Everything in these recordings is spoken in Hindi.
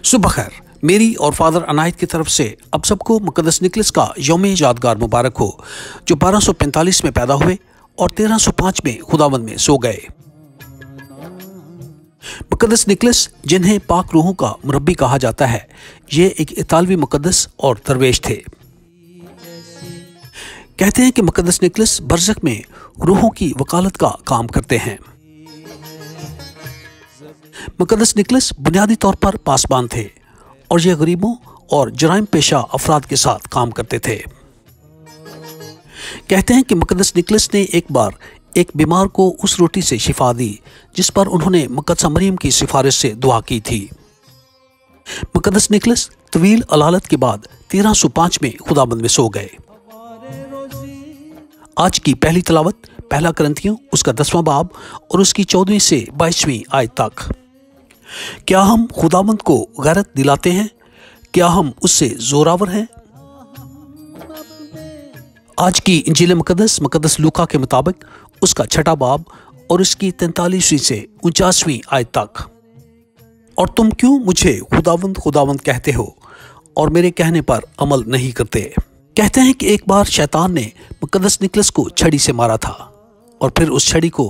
सुबह खैर, मेरी और फादर अनायत की तरफ से अब सबको मुकद्दस निकलस का यौम यादगार मुबारक हो, जो 1245 में पैदा हुए और 1305 में खुदावंद में सो गए। मुकद्दस निकलस, जिन्हें पाक रूहों का मुरब्बी कहा जाता है, ये एक इतालवी मुकद्दस और दरवेश थे। कहते हैं कि मुकद्दस निकलस बरज़ख में रूहों की वकालत का काम करते हैं। मुकद्दस निकलस बुनियादी तौर पर पासबान थे और ये गरीबों और जराइम पेशा अफराद के साथ काम करते थे। कहते हैं कि मुकद्दस निकलस ने एक बार एक बीमार को उस रोटी से शिफा दी जिस पर उन्होंने मुकद्दसा मरियम की सिफारिश से दुआ की थी। मुकद्दस निकलस तवील अलालत के बाद 1305 में खुदाबंद में सो गए। आज की पहली तलावत पहला करंथियों उसका 10वां बाब और उसकी 14वीं से 22वीं आयत तक। क्या हम खुदाबंद को गैरत दिलाते हैं? क्या हम उससे जोरावर हैं? आज की इंजील मुकद्दस लूका के मुताबिक उसका 6वां बाब और उसकी 43वीं से 49वीं आयत तक। और तुम क्यों मुझे खुदावंद खुदावंद कहते हो और मेरे कहने पर अमल नहीं करते? कहते हैं कि एक बार शैतान ने मुकद्दस निकलस को छड़ी से मारा था और फिर उस छड़ी को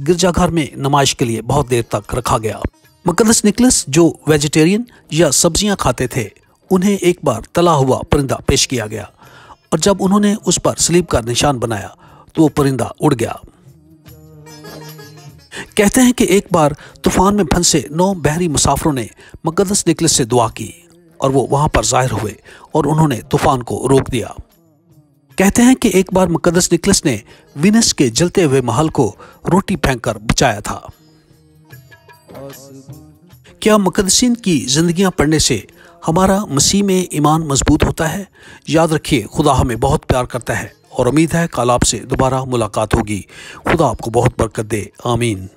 गिरजाघर में नमाइश के लिए बहुत देर तक रखा गया। मुकद्दस निकलस, जो वेजिटेरियन या सब्जियां खाते थे, उन्हें एक बार तला हुआ परिंदा पेश किया गया और जब उन्होंने उस पर सलीब का निशान बनाया तो वो परिंदा उड़ गया। कहते हैं कि एक बार तूफान में फंसे 9 बहरी मुसाफिरों ने मुकद्दस निकलस से दुआ की और वो वहां पर जाहिर हुए और उन्होंने तूफान को रोक दिया। कहते हैं कि एक बार मुकद्दस निकलस ने वीनस के जलते हुए महल को रोटी फेंककर बचाया था। क्या मुकद्दसीन की जिंदगियां पढ़ने से हमारा मसीह में ईमान मजबूत होता है? याद रखिए, खुदा हमें बहुत प्यार करता है और उम्मीद है कल आपसे दोबारा मुलाकात होगी। खुदा आपको बहुत बरकत दे। आमीन।